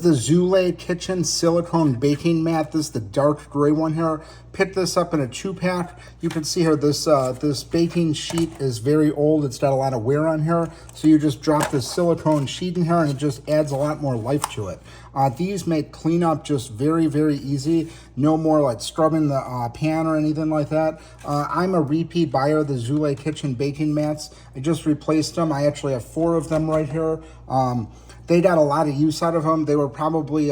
The Zulay Kitchen Silicone Baking Mat. This is the dark gray one here. Picked this up in a 2-pack. You can see here this this baking sheet is very old. It's got a lot of wear on here. So you just drop this silicone sheet in here and it just adds a lot more life to it. These make cleanup just very, very easy. No more like scrubbing the pan or anything like that. I'm a repeat buyer of the Zulay Kitchen Baking Mats. I just replaced them. I actually have 4 of them right here. They got a lot of use out of them. They were probably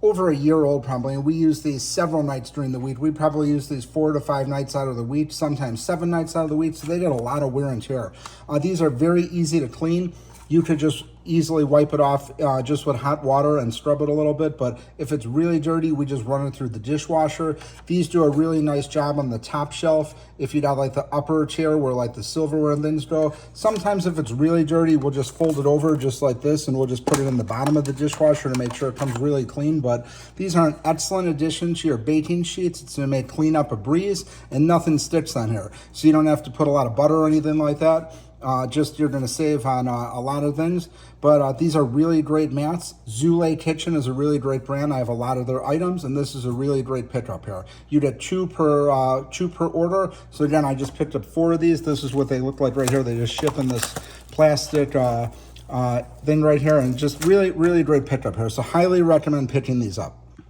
over a year old probably, and we use these several nights during the week. We probably use these 4 to 5 nights out of the week, sometimes 7 nights out of the week, so they get a lot of wear and tear. These are very easy to clean. You could just easily wipe it off just with hot water and scrub it a little bit, but if it's really dirty, we just run it through the dishwasher. These do a really nice job on the top shelf. If you got like the upper tier where like the silverware and things go, sometimes if it's really dirty, we'll just fold it over just like this and we'll just put it in the bottom of the dishwasher to make sure it comes really clean. But these are an excellent addition to your baking sheets. It's gonna make cleanup a breeze and nothing sticks on here. So you don't have to put a lot of butter or anything like that. You're going to save on a lot of things, but these are really great mats. Zulay Kitchen is a really great brand. I have a lot of their items, and this is a really great pickup here. You get 2 per order. So again, I just picked up 4 of these. This is what they look like right here. They just ship in this plastic thing right here, and just really, really great pickup here. So highly recommend picking these up.